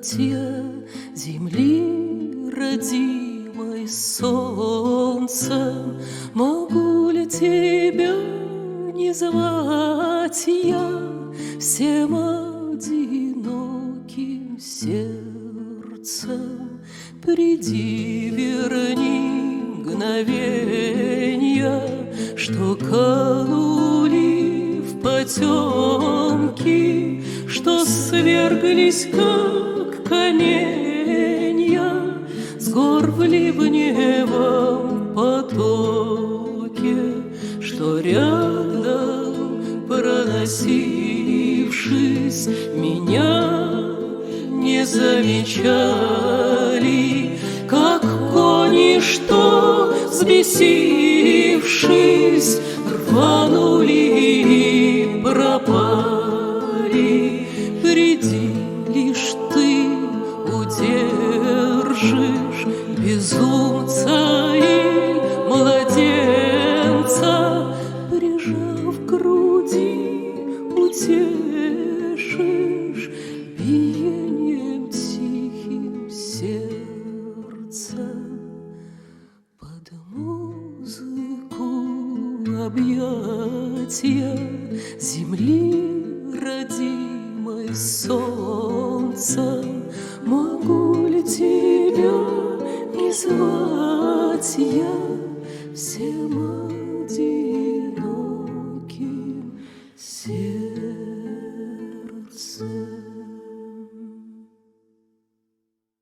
объятия земли, родимой солнцем. Могу ли тебя не звать я всем одиноким сердцем? Приди, верни мгновенья, что канули в потемки, что сверглись, как каменья, с гор в ливневом потоке, что рядом, проносившись, меня не замечали, как кони, что, взбесившись, рванули и пропали. Приди, лишь ты удержишь безумца и младенца, прижав к груди, утешишь биением тихим сердца. Под музыку объятия земли, родимой солнцем, могу ли тебя не звать я